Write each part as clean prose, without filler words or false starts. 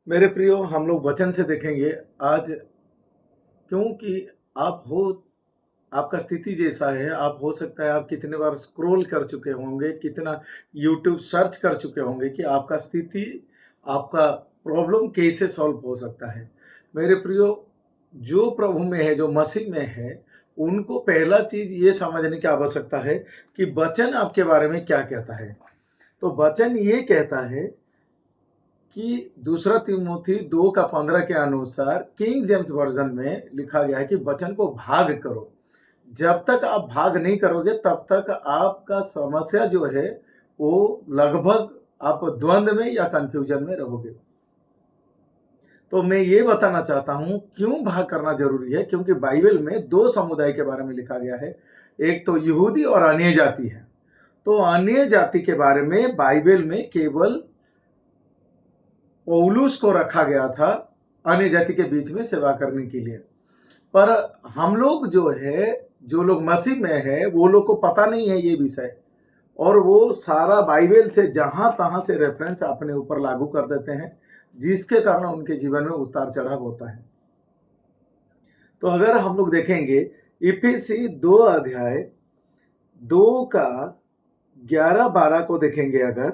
मेरे प्रियो, हम लोग वचन से देखेंगे आज। क्योंकि आप हो, आपका स्थिति जैसा है, आप हो सकता है आप कितने बार स्क्रॉल कर चुके होंगे, कितना यूट्यूब सर्च कर चुके होंगे कि आपका स्थिति, आपका प्रॉब्लम कैसे सॉल्व हो सकता है। मेरे प्रियो, जो प्रभु में है, जो मसीह में है, उनको पहला चीज ये समझने की आवश्यकता है कि वचन आपके बारे में क्या कहता है। तो वचन ये कहता है कि दूसरा तिमोथी 2:15 के अनुसार किंग जेम्स वर्जन में लिखा गया है कि वचन को भाग करो। जब तक आप भाग नहीं करोगे तब तक आपका समस्या जो है वो लगभग आप द्वंद में या कंफ्यूजन में रहोगे। तो मैं ये बताना चाहता हूं क्यों भाग करना जरूरी है, क्योंकि बाइबल में दो समुदाय के बारे में लिखा गया है। एक तो यहूदी और अन्य जाति है। तो अन्य जाति के बारे में बाइबल में केवल पौलुस को रखा गया था अन्य जाति के बीच में सेवा करने के लिए। पर हम लोग जो है, जो लोग मसीह में है, वो लोग को पता नहीं है ये विषय, और वो सारा बाइबल से जहां तहां से रेफरेंस अपने ऊपर लागू कर देते हैं, जिसके कारण उनके जीवन में उतार चढ़ाव होता है। तो अगर हम लोग देखेंगे इफिसी 2:2 का 11-12 को देखेंगे, अगर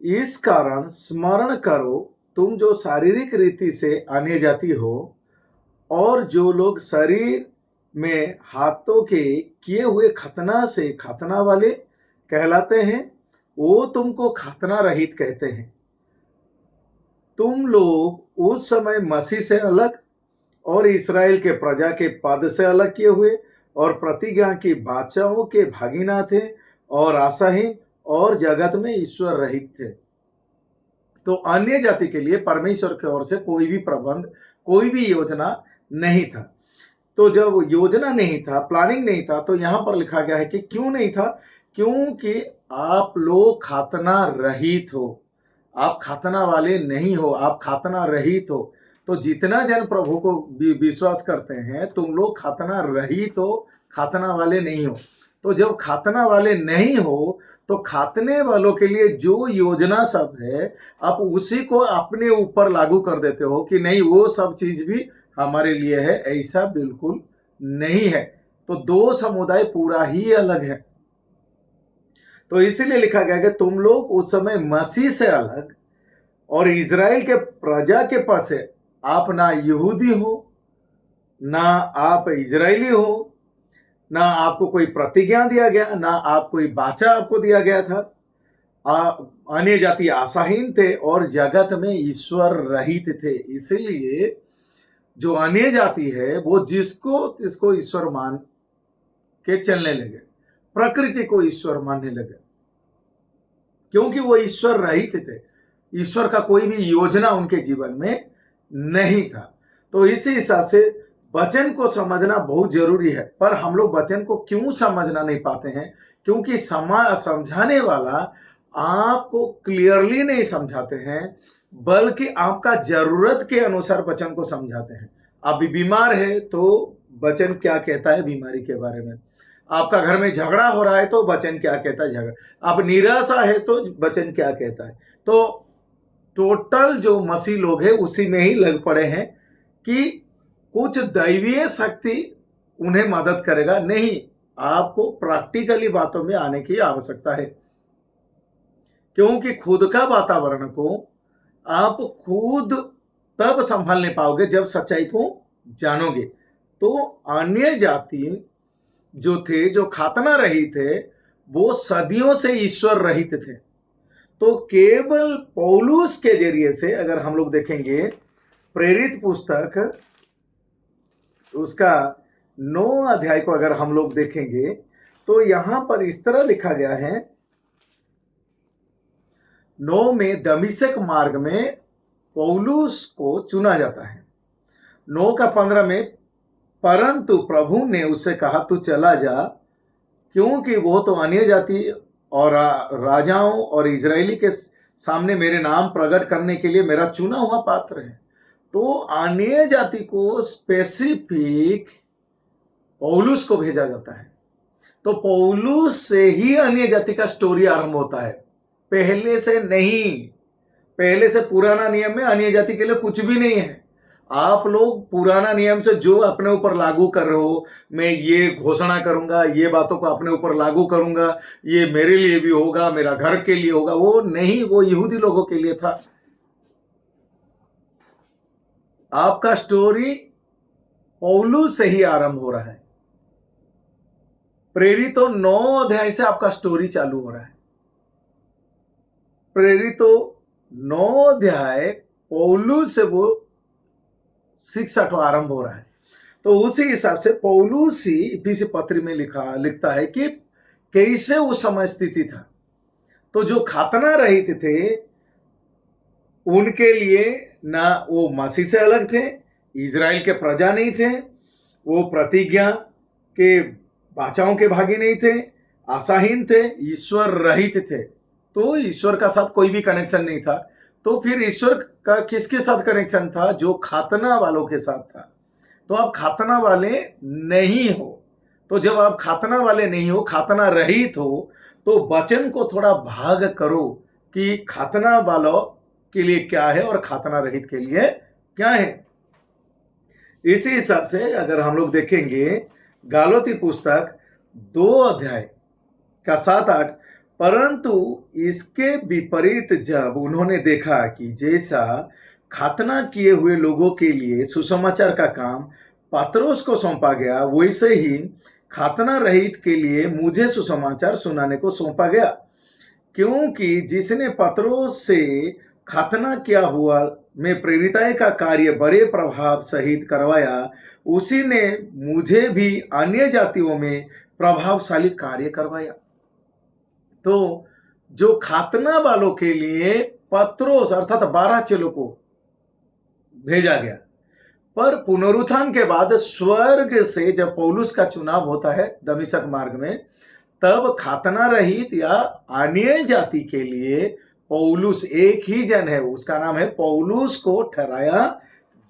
इस कारण स्मरण करो तुम जो शारीरिक रीति से अन्य जाति हो और जो लोग शरीर में हाथों के किए हुए खतना से खतना वाले कहलाते हैं, वो तुमको खतना रहित कहते हैं। तुम लोग उस समय मसीह से अलग और इस्राएल के प्रजा के पद से अलग किए हुए और प्रतिज्ञा की बाचाओं के भागीना थे और आशाहीन और जगत में ईश्वर रहित थे। तो अन्य जाति के लिए परमेश्वर की ओर से कोई भी प्रबंध, कोई भी योजना नहीं था। तो जब योजना नहीं था, प्लानिंग नहीं था, तो यहां पर लिखा गया है कि क्यों नहीं था? क्योंकि आप लोग खातना रहित हो, आप खातना वाले नहीं हो, आप खातना रहित हो। तो जितना जन प्रभु को विश्वास करते हैं, तुम लोग खातना रहित हो, खातना वाले नहीं हो। तो जब खातना वाले नहीं हो तो खातने वालों के लिए जो योजना सब है, आप उसी को अपने ऊपर लागू कर देते हो कि नहीं, वो सब चीज भी हमारे लिए है। ऐसा बिल्कुल नहीं है। तो दो समुदाय पूरा ही अलग है। तो इसीलिए लिखा गया कि तुम लोग उस समय मसीह से अलग और इज़राइल के प्रजा के पास है। आप ना यहूदी हो, ना आप इजरायली हो, ना आपको कोई प्रतिज्ञा दिया गया, ना आप कोई बाचा आपको दिया गया था। अन्य जाति आशाहीन थे और जगत में ईश्वर रहित थे। इसीलिए जो अन्य जाति है वो जिसको तिसको ईश्वर मान के चलने लगे, प्रकृति को ईश्वर मानने लगे, क्योंकि वो ईश्वर रहित थे। ईश्वर का कोई भी योजना उनके जीवन में नहीं था। तो इसी हिसाब से वचन को समझना बहुत जरूरी है। पर हम लोग वचन को क्यों समझना नहीं पाते हैं? क्योंकि समझाने वाला आपको क्लियरली नहीं समझाते हैं, बल्कि आपका जरूरत के अनुसार वचन को समझाते हैं। आप भी बीमार है तो वचन क्या कहता है बीमारी के बारे में। आपका घर में झगड़ा हो रहा है तो वचन क्या कहता है झगड़ा। आप निराशा है तो वचन क्या कहता है। तो टोटल जो मसीह लोग हैं उसी में ही लग पड़े हैं कि कुछ दैवीय शक्ति उन्हें मदद करेगा। नहीं, आपको प्रैक्टिकली बातों में आने की आवश्यकता है, क्योंकि खुद का वातावरण को आप खुद तब संभाल नहीं पाओगे जब सच्चाई को जानोगे। तो अन्य जाति जो थे, जो खातना रहित थे, वो सदियों से ईश्वर रहित थे। तो केवल पौलुस के जरिए से, अगर हम लोग देखेंगे प्रेरित पुस्तक उसका 9 अध्याय को अगर हम लोग देखेंगे तो यहां पर इस तरह लिखा गया है। 9 में दमिश्क मार्ग में पौलुस को चुना जाता है। 9:15 में परंतु प्रभु ने उससे कहा तू चला जा, क्योंकि वो तो अन्य जाति और राजाओं और इजरायली के सामने मेरे नाम प्रकट करने के लिए मेरा चुना हुआ पात्र है। तो अन्य जाति को स्पेसिफिक पौलुस को भेजा जाता है। तो पौलुस से ही अन्य जाति का स्टोरी आरंभ होता है, पहले से नहीं। पहले से पुराना नियम में अन्य जाति के लिए कुछ भी नहीं है। आप लोग पुराना नियम से जो अपने ऊपर लागू कर रहे हो, मैं ये घोषणा करूंगा, ये बातों को अपने ऊपर लागू करूंगा, ये मेरे लिए भी होगा, मेरा घर के लिए होगा, वो नहीं, वो यहूदी लोगों के लिए था। आपका स्टोरी पौलुस से ही आरंभ हो रहा है। प्रेरितों 9 अध्याय से आपका स्टोरी चालू हो रहा है। प्रेरितों 9 अध्याय पौलुस से वो शिक्षा तो आरंभ हो रहा है। तो उसी हिसाब से पौलुस ही इफिसी पत्री में लिखता है कि कैसे उस समय स्थिति था। तो जो खतना रहित थे उनके लिए ना वो मसीह से अलग थे, इज़राइल के प्रजा नहीं थे, वो प्रतिज्ञा के वाचाओं के भागी नहीं थे, आशाहीन थे, ईश्वर रहित थे। तो ईश्वर का साथ कोई भी कनेक्शन नहीं था। तो फिर ईश्वर का किसके साथ कनेक्शन था? जो खातना वालों के साथ था। तो आप खातना वाले नहीं हो। तो जब आप खातना वाले नहीं हो, खातना रहित हो, तो वचन को थोड़ा भाग करो कि खातना वालों के लिए क्या है और खातना रहित के लिए क्या है। इसी हिसाब से अगर हम लोग देखेंगे गालाती पुस्तक 2 अध्याय का 7-8, परंतु इसके विपरीत जब उन्होंने देखा कि जैसा खातना किए हुए लोगों के लिए सुसमाचार का काम पत्रोस को सौंपा गया, वैसे ही खातना रहित के लिए मुझे सुसमाचार सुनाने को सौंपा गया, क्योंकि जिसने पत्रोस से खातना किया हुआ में प्रेरिताई का कार्य बड़े प्रभाव सहित करवाया, उसी ने मुझे भी अन्य जातियों में प्रभावशाली कार्य करवाया। तो जो खातना वालों के लिए पत्रोस अर्थात 12 चेलों को भेजा गया, पर पुनरुत्थान के बाद स्वर्ग से जब पौलुस का चुनाव होता है दमिश्क मार्ग में, तब खातना रहित या अन्य जाति के लिए पौलुस एक ही जन है, उसका नाम है पौलुस, को ठहराया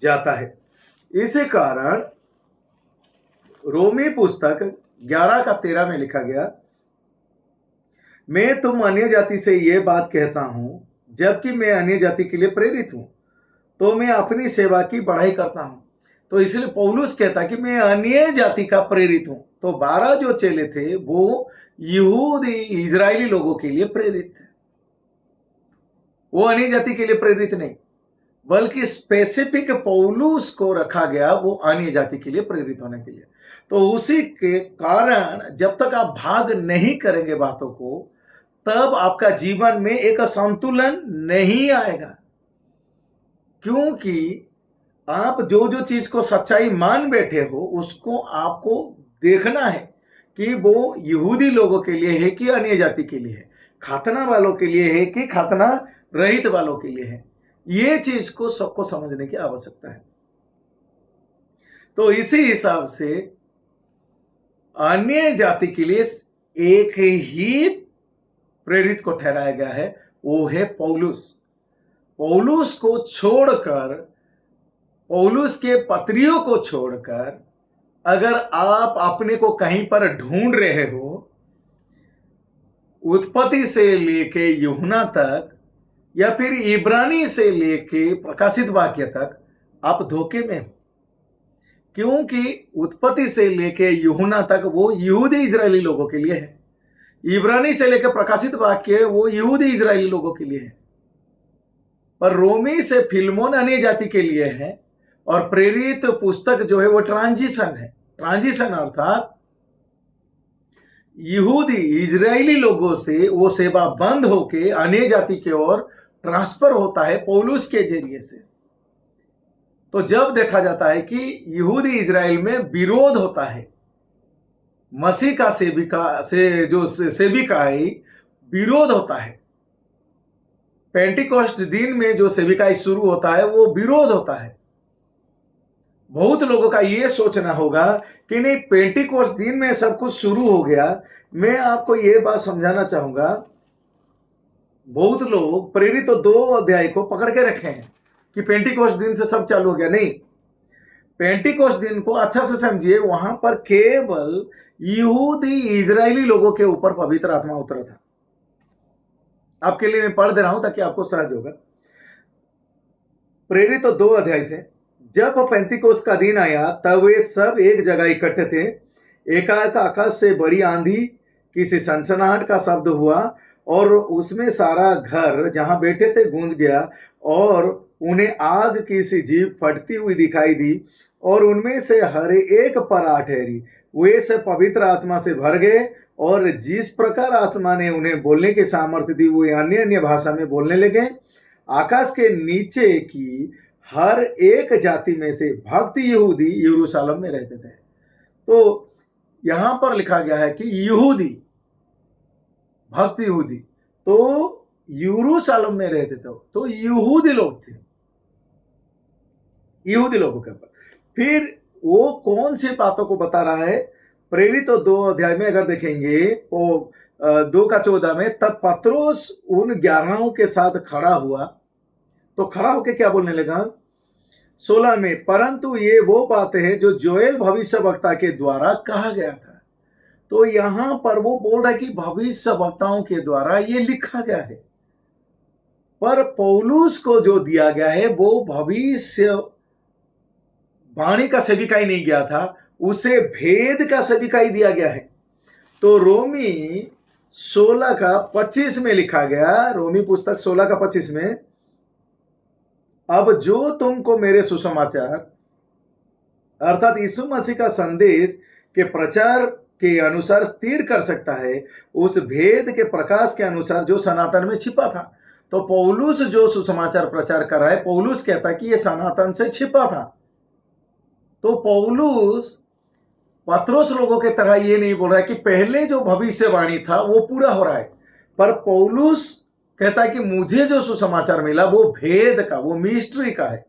जाता है। इसी कारण रोमी पुस्तक 11:13 में लिखा गया, मैं तुम अन्य जाति से ये बात कहता हूं, जबकि मैं अन्य जाति के लिए प्रेरित हूं, तो मैं अपनी सेवा की बढ़ाई करता हूं। तो इसलिए पौलुस कहता कि मैं अन्य जाति का प्रेरित हूं। तो 12 जो चेले थे वो यहूदी इजरायली लोगों के लिए प्रेरित थे, वो अन्य जाति के लिए प्रेरित नहीं, बल्कि स्पेसिफिक पौलुस को रखा गया वो अन्य जाति के लिए प्रेरित होने के लिए। तो उसी के कारण जब तक आप भाग नहीं करेंगे बातों को, तब आपका जीवन में एक असंतुलन नहीं आएगा, क्योंकि आप जो जो चीज को सच्चाई मान बैठे हो उसको आपको देखना है कि वो यहूदी लोगों के लिए है कि अन्य जाति के लिए है, खातना वालों के लिए है कि खातना रहित वालों के लिए है। ये चीज को सबको समझने की आवश्यकता है। तो इसी हिसाब से अन्य जाति के लिए एक ही प्रेरित को ठहराया गया है, वो है पौलुस। पौलुस को छोड़कर, पौलुस के पत्रियों को छोड़कर अगर आप अपने को कहीं पर ढूंढ रहे हो, उत्पत्ति से लेके यूहन्ना तक या फिर इब्रानी से लेके प्रकाशित वाक्य तक, आप धोखे में हो, क्योंकि उत्पत्ति से लेके यूहन्ना तक वो यहूदी इजरायली लोगों के लिए है, इब्रानी से लेकर प्रकाशित वाक्य वो यहूदी इजरायली लोगों के लिए है, पर रोमी से फिलमोन अन्य जाति के लिए है, और प्रेरित पुस्तक जो है वो ट्रांजिशन है। ट्रांजिशन अर्थात यहूदी इजरायली लोगों से वो सेवा बंद होके अन्य जाति की ओर ट्रांसफर होता है पौलुस के जरिए से। तो जब देखा जाता है कि यहूदी इजराइल में विरोध होता है, मसीह का सेविका से जो सेविकाई विरोध होता है, पेंटिकोस्ट दिन में जो सेविकाई शुरू होता है वो विरोध होता है। बहुत लोगों का ये सोचना होगा कि नहीं, पेंटिकोस्ट दिन में सब कुछ शुरू हो गया। मैं आपको ये बात समझाना चाहूंगा, बहुत लोग प्रेरित तो 2 अध्याय को पकड़ के रखे हैं कि पेंटिकोस्ट दिन से सब चालू हो गया। नहीं, पेंटिकोस्ट दिन को अच्छा से समझिए, वहां पर केवल यहूदी इजरायली लोगों के ऊपर पवित्र आत्मा उतरा था। आपके लिए मैं पढ़ दे रहा हूं ताकि आपको सहज होगा। प्रेरित तो 2 अध्याय से, जब पेंतिकोस्त का दिन आया तब वे सब एक जगह इकट्ठे थे। एकाएक आकाश से बड़ी आंधी, किसी सनसनाहट का शब्द हुआ और उसमें सारा घर जहां बैठे थे गूंज गया, और उन्हें आग की सी जीभ फटती हुई दिखाई दी और उनमें से हर एक पर आ ठहरी। वे सब पवित्र आत्मा से भर गए और जिस प्रकार आत्मा ने उन्हें बोलने की सामर्थ्य दी वे अन्य अन्य भाषा में बोलने लगे। आकाश के नीचे की हर एक जाति में से भक्त यहूदी यरूशलेम में रहते थे। तो यहां पर लिखा गया है कि यहूदी, भक्त यहूदी तो यरूशलेम में रहते थे, तो यहूदी लोग थे, यहूदी लोगों के ऊपर। फिर वो कौन सी बातों को बता रहा है? प्रेरित तो 2 अध्याय में अगर देखेंगे वो 2:14 में, तब पत्रोस उन 11 के साथ खड़ा हुआ, तो खड़ा होकर क्या बोलने लगा? 16 में, परंतु ये वो बात है जो जोएल भविष्यवक्ता के द्वारा कहा गया था। तो यहां पर वो बोल रहा है कि भविष्यवक्ताओं के द्वारा ये लिखा गया है, पर पौलुस को जो दिया गया है वो भविष्य वाणी का सेविकाई नहीं गया था, उसे भेद का सेविकाई दिया गया है। तो रोमी 16:25 में लिखा गया, रोमी पुस्तक 16:25 में, अब जो तुमको मेरे सुसमाचार अर्थात यीशु मसीह का संदेश के प्रचार के अनुसार स्थिर कर सकता है, उस भेद के प्रकाश के अनुसार जो सनातन में छिपा था। तो पौलुस जो सुसमाचार प्रचार कर रहा है, पौलुस कहता है कि यह सनातन से छिपा था। तो पौलुस पत्रोस लोगों के तरह ये नहीं बोल रहा है कि पहले जो भविष्यवाणी था वो पूरा हो रहा है, पर पौलुस कहता है कि मुझे जो सुसमाचार मिला वो भेद का, वो मिस्ट्री का है,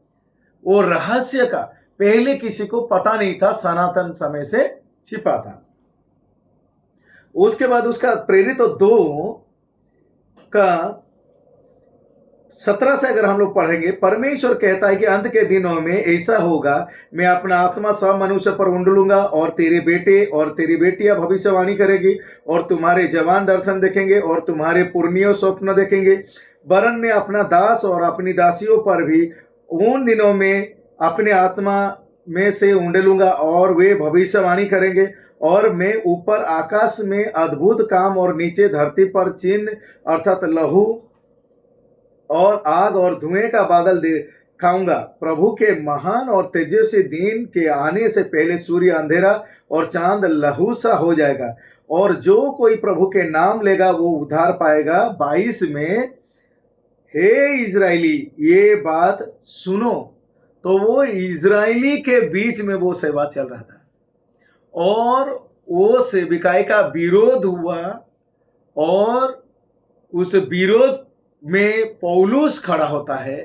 वो रहस्य का, पहले किसी को पता नहीं था, सनातन समय से छिपा था। उसके बाद उसका प्रेरित तो 2:17 से अगर हम लोग पढ़ेंगे, परमेश्वर कहता है कि अंत के दिनों में ऐसा होगा, मैं अपना आत्मा सब मनुष्य पर उंडलूंगा और तेरे बेटे और तेरी बेटियां भविष्यवाणी करेगी और तुम्हारे जवान दर्शन देखेंगे और तुम्हारे पुरनियों स्वप्न देखेंगे। वरन मैं अपना दास और अपनी दासियों पर भी उन दिनों में अपने आत्मा में से उंडलूंगा और वे भविष्यवाणी करेंगे, और मैं ऊपर आकाश में अद्भुत काम और नीचे धरती पर चिन्ह अर्थात लहू और आग और धुएं का बादल दिखाऊंगा। प्रभु के महान और तेजस्वी दिन के आने से पहले सूर्य अंधेरा और चांद लहू सा हो जाएगा, और जो कोई प्रभु के नाम लेगा वो उद्धार पाएगा। 22 में, हे इजरायली ये बात सुनो। तो वो इजरायली के बीच में वो सेवा चल रहा था और वो सेविकाई का विरोध हुआ, और उस विरोध में पौलुस खड़ा होता है,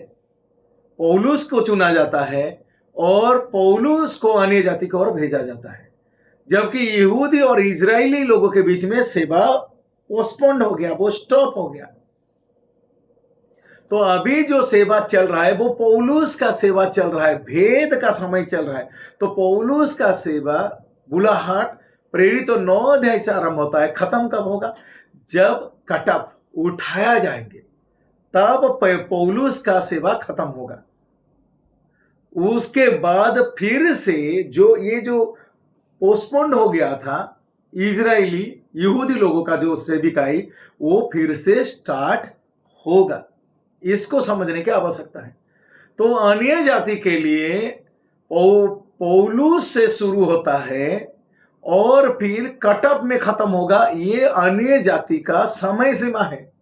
पौलुस को चुना जाता है और पौलुस को अन्य जाति की ओर भेजा जाता है, जबकि यहूदी और इजरायली लोगों के बीच में सेवा पोस्टपोन्ड हो गया, वो स्टॉप हो गया। तो अभी जो सेवा चल रहा है वो पौलुस का सेवा चल रहा है, भेद का समय चल रहा है। तो पौलुस का सेवा बुलाहट प्रेरित तो 9 अध्याय से आरंभ होता है, खत्म कब होगा? जब कटअप उठाया जाएंगे तब पौलुस का सेवा खत्म होगा। उसके बाद फिर से जो पोस्टपोन्ड हो गया था इजरायली यहूदी लोगों का जो सेविकाई, वो फिर से स्टार्ट होगा। इसको समझने की आवश्यकता है। तो अन्य जाति के लिए पौलुस से शुरू होता है और फिर कटअप में खत्म होगा। ये अन्य जाति का समय सीमा है।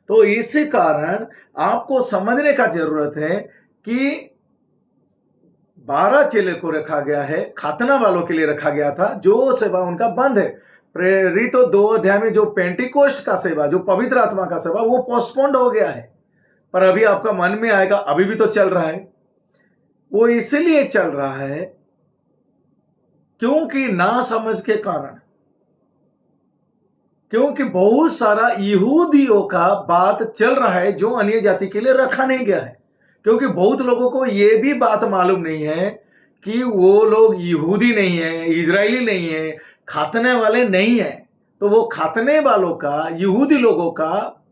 तो इसी कारण आपको समझने का जरूरत है कि 12 चेले को रखा गया है, खातना वालों के लिए रखा गया था, जो सेवा उनका बंद है। प्रेरित 2 अध्याय में जो पेंटिकोस्ट का सेवा, जो पवित्र आत्मा का सेवा, वो पोस्टपोन्ड हो गया है। पर अभी आपका मन में आएगा, अभी भी तो चल रहा है। वो इसलिए चल रहा है क्योंकि ना समझ के कारण, क्योंकि बहुत सारा यहूदियों का बात चल रहा है जो अन्य जाति के लिए रखा नहीं गया है। क्योंकि बहुत लोगों को यह भी बात मालूम नहीं है कि वो लोग यहूदी नहीं है, इजरायली नहीं है, खातने वाले नहीं है। तो वो खातने वालों का, यहूदी लोगों का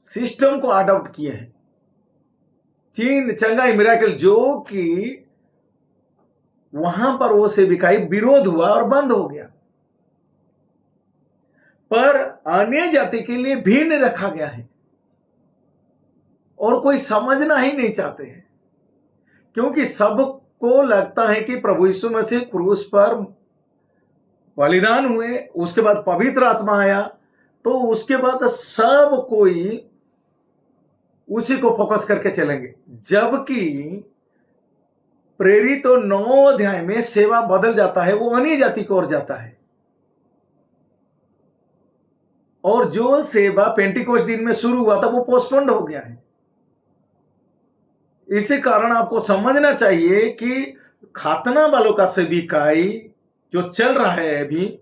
सिस्टम को अडॉप्ट किए हैं, चीन चंगाई मिराकल, जो कि वहां पर वो सेविकाई विरोध हुआ और बंद हो गया, पर अन्य जाति के लिए भिन्न रखा गया है और कोई समझना ही नहीं चाहते हैं, क्योंकि सबको लगता है कि प्रभु यीशु मसीह क्रूस पर बलिदान हुए, उसके बाद पवित्र आत्मा आया, तो उसके बाद सब कोई उसी को फोकस करके चलेंगे। जबकि प्रेरित तो 9 अध्याय में सेवा बदल जाता है, वो अन्य जाति की ओर जाता है, और जो सेवा पेंटिकोस्ट दिन में शुरू हुआ था वो पोस्टपोन्ड हो गया है। इसी कारण आपको समझना चाहिए कि खातना वालों का सेविकाई जो चल रहा है अभी,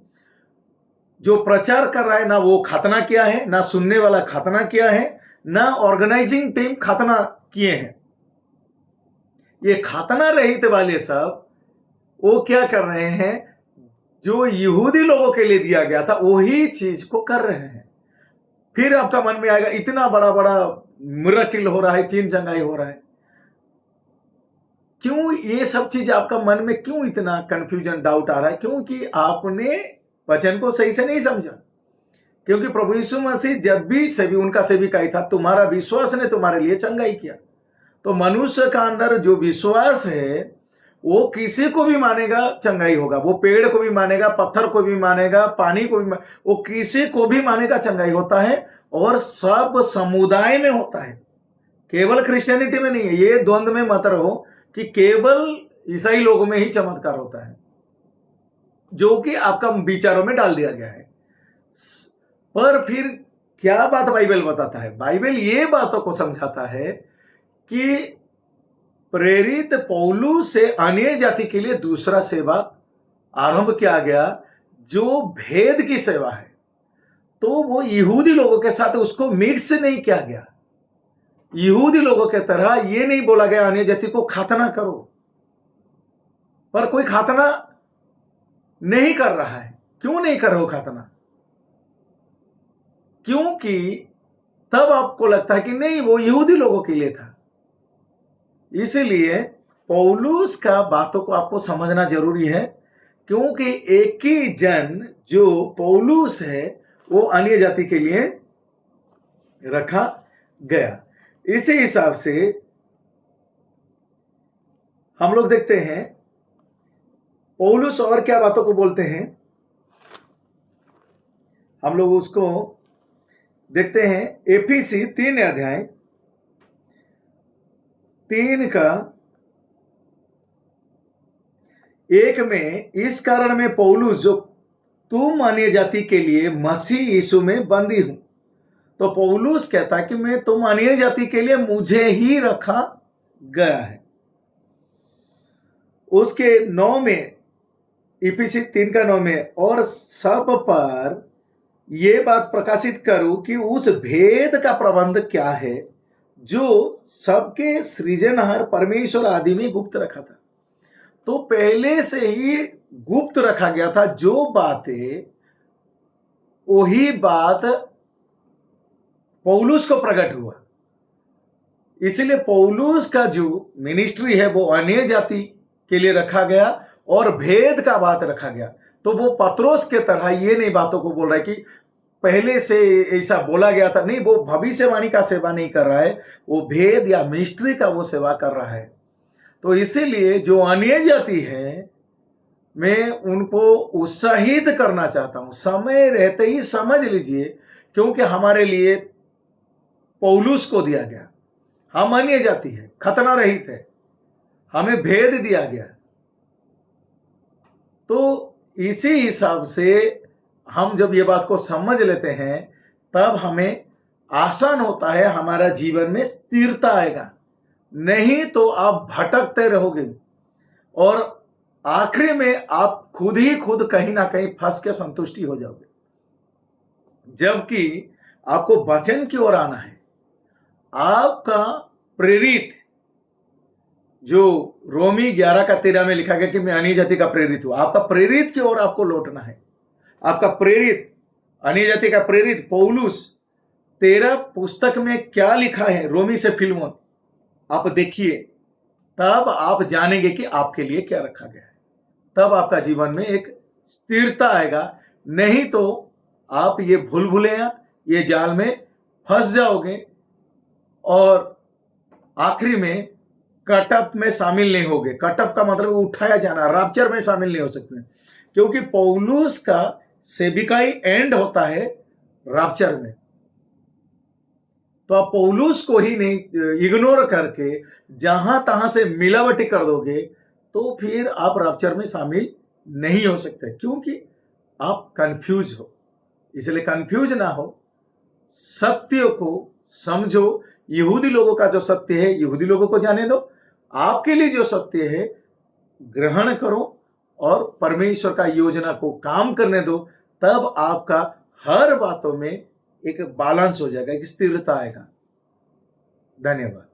जो प्रचार कर रहा है, ना वो खातना किया है, ना सुनने वाला खातना किया है, ना ऑर्गेनाइजिंग टीम खातना किए हैं। ये खातना रहित वाले सब वो क्या कर रहे हैं, जो यहूदी लोगों के लिए दिया गया था वही चीज को कर रहे हैं। फिर आपका मन में आएगा इतना बड़ा बड़ा मिरेकल हो रहा है, चीन चंगाई हो रहा है, क्यों ये सब चीज आपका मन में क्यों इतना कंफ्यूजन डाउट आ रहा है? क्योंकि आपने वचन को सही से नहीं समझा। क्योंकि प्रभु यीशु मसीह जब भी उनका सेविकाई था, तुम्हारा विश्वास ने तुम्हारे लिए चंगाई किया। तो मनुष्य का अंदर जो विश्वास है वो किसी को भी मानेगा चंगाई होगा, वो पेड़ को भी मानेगा, पत्थर को भी मानेगा, पानी को भी वो किसी को भी मानेगा चंगाई होता है, और सब समुदाय में होता है, केवल क्रिश्चियनिटी में नहीं है। ये द्वंद्व में मत रहो कि केवल ईसाई लोगों में ही चमत्कार होता है, जो कि आपका विचारों में डाल दिया गया है। पर फिर क्या बात बाइबल बताता है? बाइबल ये बातों को समझाता है कि प्रेरित पौलुस से अन्य जाति के लिए दूसरा सेवा आरंभ किया गया, जो भेद की सेवा है। तो वो यहूदी लोगों के साथ उसको मिक्स नहीं किया गया। यहूदी लोगों के तरह ये नहीं बोला गया अन्य जाति को खातना करो, पर कोई खातना नहीं कर रहा है। क्यों नहीं कर रहे हो खातना? क्योंकि तब आपको लगता है कि नहीं, वो यहूदी लोगों के लिए था। इसलिए पौलुस का बातों को आपको समझना जरूरी है, क्योंकि एक ही जन जो पौलुस है वो अन्य जाति के लिए रखा गया। इसी हिसाब से हम लोग देखते हैं पौलुस और क्या बातों को बोलते हैं, हम लोग उसको देखते हैं। एफिसी 3 अध्याय 3 का 1 में, इस कारण में पौलुस जो तुम अन्य जाति के लिए मसीह यीशु में बंदी हूं। तो पौलुस कहता है कि मैं तुम अन्य जाति के लिए मुझे ही रखा गया है। उसके 9 में, इफिसी 3 का 9 में, और सब पर यह बात प्रकाशित करूं कि उस भेद का प्रबंध क्या है जो सबके सृजनहार परमेश्वर आदि में गुप्त रखा था। तो पहले से ही गुप्त रखा गया था जो बातें, वही बात पौलुस को प्रकट हुआ। इसलिए पौलुस का जो मिनिस्ट्री है वो अन्य जाति के लिए रखा गया और भेद का बात रखा गया। तो वो पत्रोस के तरह ये नहीं बातों को बोल रहा है कि पहले से ऐसा बोला गया था, नहीं, वो भविष्यवाणी का सेवा नहीं कर रहा है, वो भेद या मिस्ट्री का वो सेवा कर रहा है। तो इसीलिए जो अन्य जाति है, मैं उनको उत्साहित करना चाहता हूं, समय रहते ही समझ लीजिए, क्योंकि हमारे लिए पौलुस को दिया गया, हम अन्य जाति है, खतना रहित है, हमें भेद दिया गया। तो इसी हिसाब से हम जब ये बात को समझ लेते हैं, तब हमें आसान होता है, हमारा जीवन में स्थिरता आएगा। नहीं तो आप भटकते रहोगे और आखिरी में आप खुद ही खुद कहीं ना कहीं फंस के संतुष्टि हो जाओगे, जबकि आपको वचन की ओर आना है। आपका प्रेरित, जो रोमी 11 का 13 में लिखा गया कि मैं अन्य जाति का प्रेरित हूं, आपका प्रेरित की ओर आपको लौटना है। आपका प्रेरित, अन्य जाति का प्रेरित पौलुस, 13 पुस्तक में क्या लिखा है रोमी से फिलमोन, आप देखिए, तब आप जानेंगे कि आपके लिए क्या रखा गया है। तब आपका जीवन में एक स्थिरता आएगा। नहीं तो आप ये भूल भुलैया, ये जाल में फंस जाओगे और आखिरी में कटअप में शामिल नहीं होगे। कटअप का मतलब उठाया जाना, रैप्चर में शामिल नहीं हो सकते, क्योंकि पौलुस का सेविकाई एंड होता है रैप्चर में। तो आप पौलुस को ही नहीं इग्नोर करके जहां तहां से मिलावटी कर दोगे तो फिर आप रैप्चर में शामिल नहीं हो सकते, क्योंकि आप कंफ्यूज हो। इसलिए कंफ्यूज ना हो, सत्य को समझो। यहूदी लोगों का जो सत्य है यहूदी लोगों को जाने दो, आपके लिए जो सत्य है ग्रहण करो और परमेश्वर का योजना को काम करने दो। तब आपका हर बातों में एक बैलेंस हो जाएगा, एक स्थिरता आएगा। धन्यवाद।